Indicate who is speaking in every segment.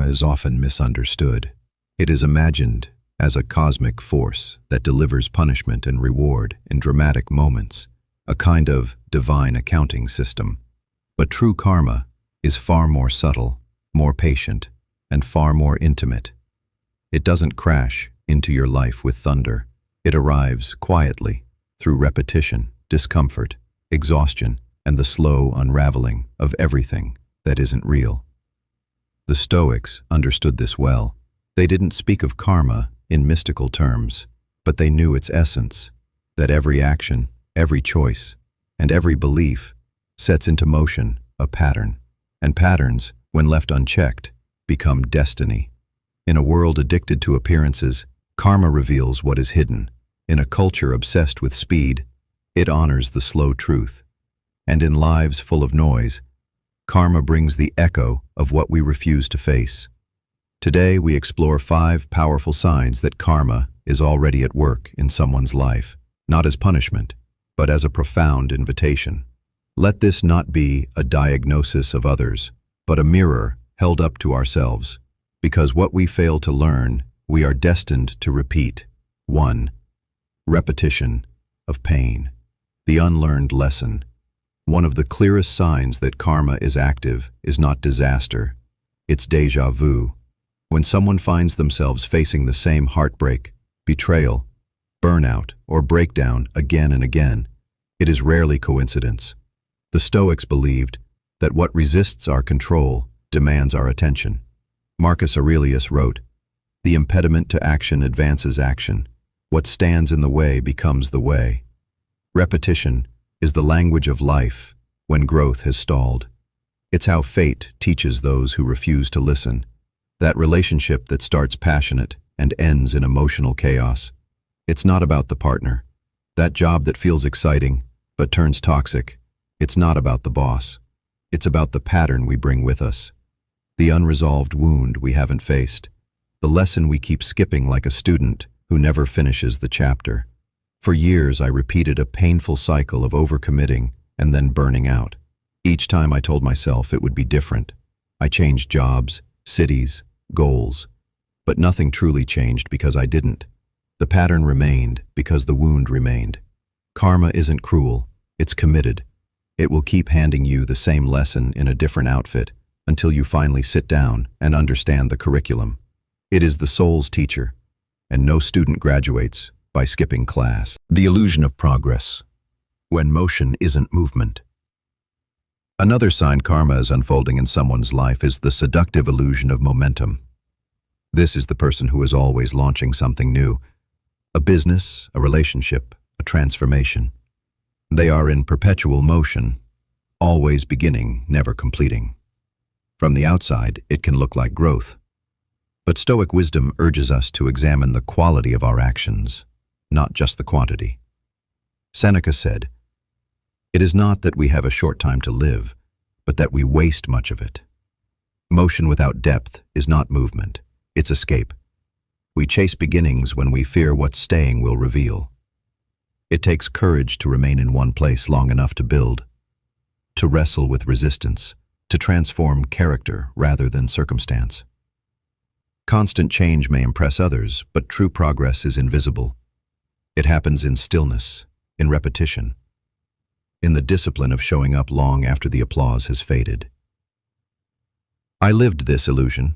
Speaker 1: Karma is often misunderstood. It is imagined as a cosmic force that delivers punishment and reward in dramatic moments, a kind of divine accounting system. But true karma is far more subtle, more patient, and far more intimate. It doesn't crash into your life with thunder. It arrives quietly through repetition, discomfort, exhaustion, and the slow unraveling of everything that isn't real. The Stoics understood this well. They didn't speak of karma in mystical terms, but they knew its essence, that every action, every choice, and every belief sets into motion a pattern, and patterns, when left unchecked, become destiny. In a world addicted to appearances, karma reveals what is hidden. In a culture obsessed with speed, it honors the slow truth. And in lives full of noise, karma brings the echo of what we refuse to face. Today, we explore 5 powerful signs that karma is already at work in someone's life, not as punishment, but as a profound invitation. Let this not be a diagnosis of others, but a mirror held up to ourselves, because what we fail to learn, we are destined to repeat. 1. Repetition of pain. The unlearned lesson. One of the clearest signs that karma is active is not disaster, it's déjà vu. When someone finds themselves facing the same heartbreak, betrayal, burnout, or breakdown again and again, it is rarely coincidence. The Stoics believed that what resists our control demands our attention. Marcus Aurelius wrote, "The impediment to action advances action. What stands in the way becomes the way." Repetition is the language of life when growth has stalled. It's how fate teaches those who refuse to listen. That relationship that starts passionate and ends in emotional chaos. It's not about the partner. That job that feels exciting but turns toxic. It's not about the boss. It's about the pattern we bring with us. The unresolved wound we haven't faced. The lesson we keep skipping like a student who never finishes the chapter. For years, I repeated a painful cycle of overcommitting and then burning out. Each time I told myself it would be different. I changed jobs, cities, goals, but nothing truly changed because I didn't. The pattern remained because the wound remained. Karma isn't cruel, it's committed. It will keep handing you the same lesson in a different outfit until you finally sit down and understand the curriculum. It is the soul's teacher, and no student graduates by skipping class. The illusion of progress, when motion isn't movement. Another sign karma is unfolding in someone's life is the seductive illusion of momentum. This is the person who is always launching something new, a business, a relationship, a transformation. They are in perpetual motion, always beginning, never completing. From the outside, it can look like growth. But Stoic wisdom urges us to examine the quality of our actions, not just the quantity. Seneca said, "It is not that we have a short time to live, but that we waste much of it." Motion without depth is not movement, it's escape. We chase beginnings when we fear what staying will reveal. It takes courage to remain in one place long enough to build, to wrestle with resistance, to transform character rather than circumstance. Constant change may impress others, but true progress is invisible. It happens in stillness, in repetition, in the discipline of showing up long after the applause has faded. I lived this illusion.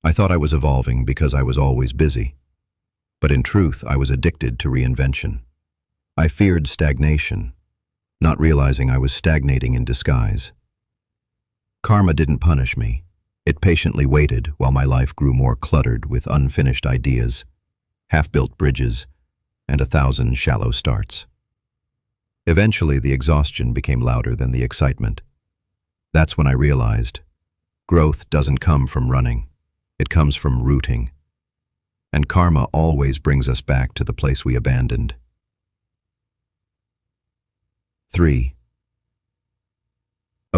Speaker 1: I thought I was evolving because I was always busy. But in truth, I was addicted to reinvention. I feared stagnation, not realizing I was stagnating in disguise. Karma didn't punish me. It patiently waited while my life grew more cluttered with unfinished ideas, half-built bridges, and 1,000 shallow starts. Eventually, the exhaustion became louder than the excitement. That's when I realized growth doesn't come from running. It comes from rooting. And karma always brings us back to the place we abandoned. 3.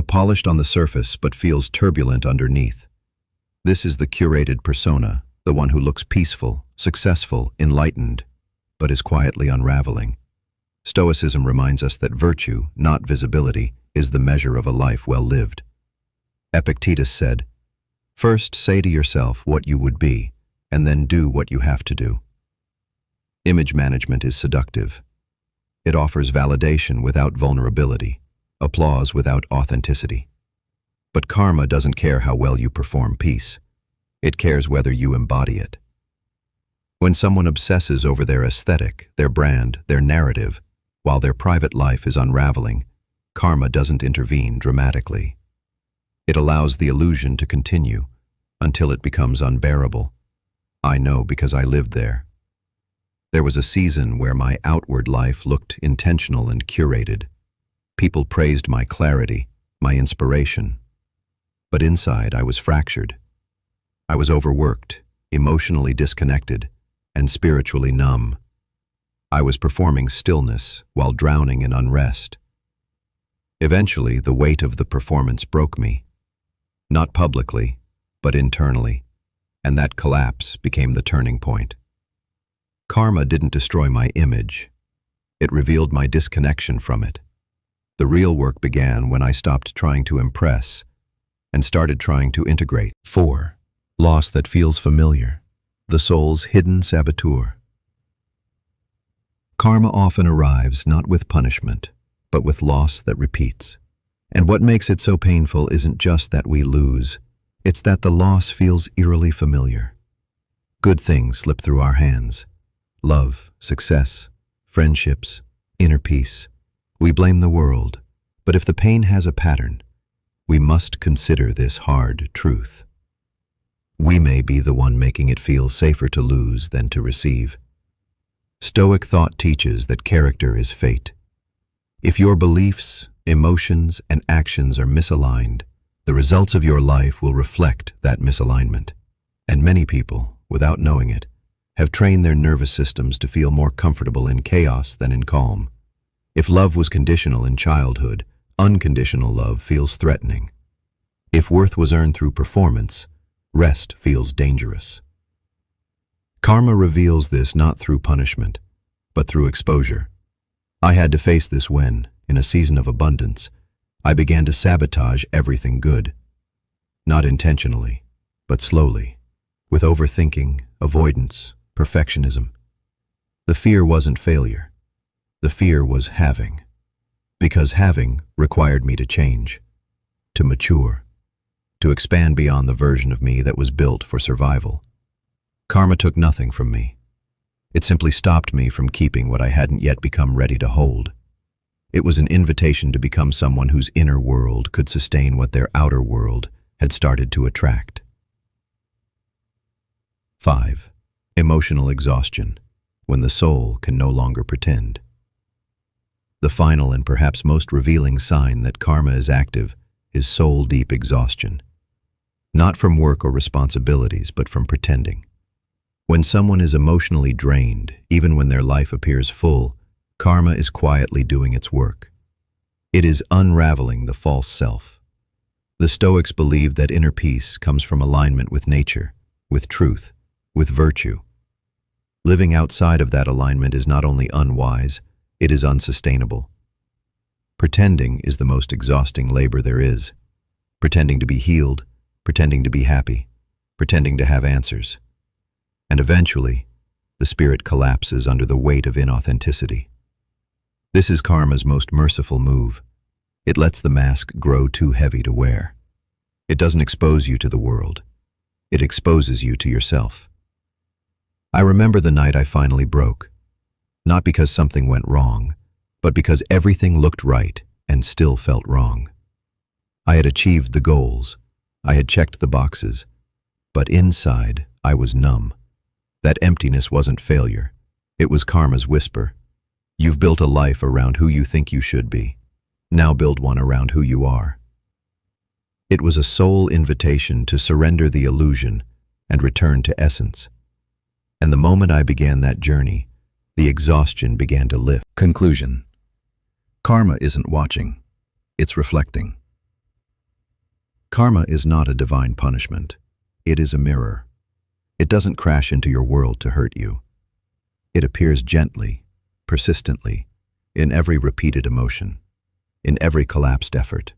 Speaker 1: Polished on the surface but feels turbulent underneath. This is the curated persona, the one who looks peaceful, successful, enlightened, but is quietly unraveling. Stoicism reminds us that virtue, not visibility, is the measure of a life well lived. Epictetus said, First, say to yourself what you would be, and then do what you have to do. Image management is seductive. It offers validation without vulnerability, applause without authenticity. But karma doesn't care how well you perform peace. It cares whether you embody it. When someone obsesses over their aesthetic, their brand, their narrative, while their private life is unraveling, karma doesn't intervene dramatically. It allows the illusion to continue until it becomes unbearable. I know because I lived there. There was a season where my outward life looked intentional and curated. People praised my clarity, my inspiration. But inside, I was fractured. I was overworked, emotionally disconnected, and spiritually numb. I was performing stillness while drowning in unrest. Eventually, the weight of the performance broke me. Not publicly, but internally, and that collapse became the turning point. Karma didn't destroy my image. It revealed my disconnection from it. The real work began when I stopped trying to impress and started trying to integrate. 4. Loss that feels familiar. The soul's hidden saboteur. Karma often arrives not with punishment, but with loss that repeats. And what makes it so painful isn't just that we lose, it's that the loss feels eerily familiar. Good things slip through our hands. Love, success, friendships, inner peace. We blame the world, but if the pain has a pattern, we must consider this hard truth. We may be the one making it feel safer to lose than to receive. Stoic thought teaches that character is fate. If your beliefs, emotions, and actions are misaligned, the results of your life will reflect that misalignment. And many people, without knowing it, have trained their nervous systems to feel more comfortable in chaos than in calm. If love was conditional in childhood, unconditional love feels threatening. If worth was earned through performance, rest feels dangerous. Karma reveals this not through punishment, but through exposure. I had to face this when, in a season of abundance, I began to sabotage everything good. Not intentionally, but slowly, with overthinking, avoidance, perfectionism. The fear wasn't failure. The fear was having. Because having required me to change, to mature, to expand beyond the version of me that was built for survival. Karma took nothing from me. It simply stopped me from keeping what I hadn't yet become ready to hold. It was an invitation to become someone whose inner world could sustain what their outer world had started to attract. 5. Emotional exhaustion, when the soul can no longer pretend. The final and perhaps most revealing sign that karma is active is soul-deep exhaustion. Not from work or responsibilities, but from pretending. When someone is emotionally drained, even when their life appears full, karma is quietly doing its work. It is unraveling the false self. The Stoics believed that inner peace comes from alignment with nature, with truth, with virtue. Living outside of that alignment is not only unwise, it is unsustainable. Pretending is the most exhausting labor there is. Pretending to be healed, pretending to be happy, pretending to have answers. And eventually, the spirit collapses under the weight of inauthenticity. This is karma's most merciful move. It lets the mask grow too heavy to wear. It doesn't expose you to the world. It exposes you to yourself. I remember the night I finally broke. Not because something went wrong, but because everything looked right and still felt wrong. I had achieved the goals. I had checked the boxes. But inside, I was numb. That emptiness wasn't failure. It was karma's whisper. You've built a life around who you think you should be. Now build one around who you are. It was a soul invitation to surrender the illusion and return to essence. And the moment I began that journey, the exhaustion began to lift. Conclusion. Karma isn't watching. It's reflecting. Karma is not a divine punishment. It is a mirror. It doesn't crash into your world to hurt you. It appears gently, persistently, in every repeated emotion, in every collapsed effort,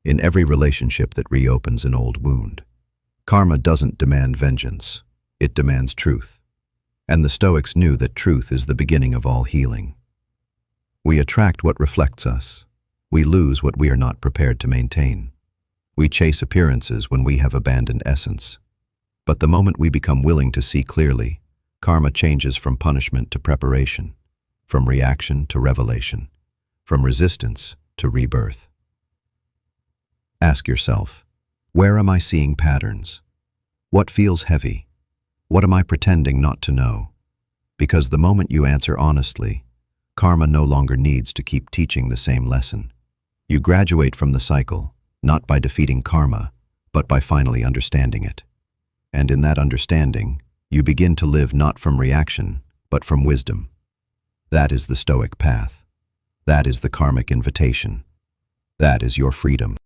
Speaker 1: in every relationship that reopens an old wound. Karma doesn't demand vengeance. It demands truth. And the Stoics knew that truth is the beginning of all healing. We attract what reflects us. We lose what we are not prepared to maintain. We chase appearances when we have abandoned essence. But the moment we become willing to see clearly, karma changes from punishment to preparation, from reaction to revelation, from resistance to rebirth. Ask yourself, where am I seeing patterns? What feels heavy? What am I pretending not to know? Because the moment you answer honestly, karma no longer needs to keep teaching the same lesson. You graduate from the cycle, not by defeating karma, but by finally understanding it. And in that understanding, you begin to live not from reaction, but from wisdom. That is the Stoic path. That is the karmic invitation. That is your freedom.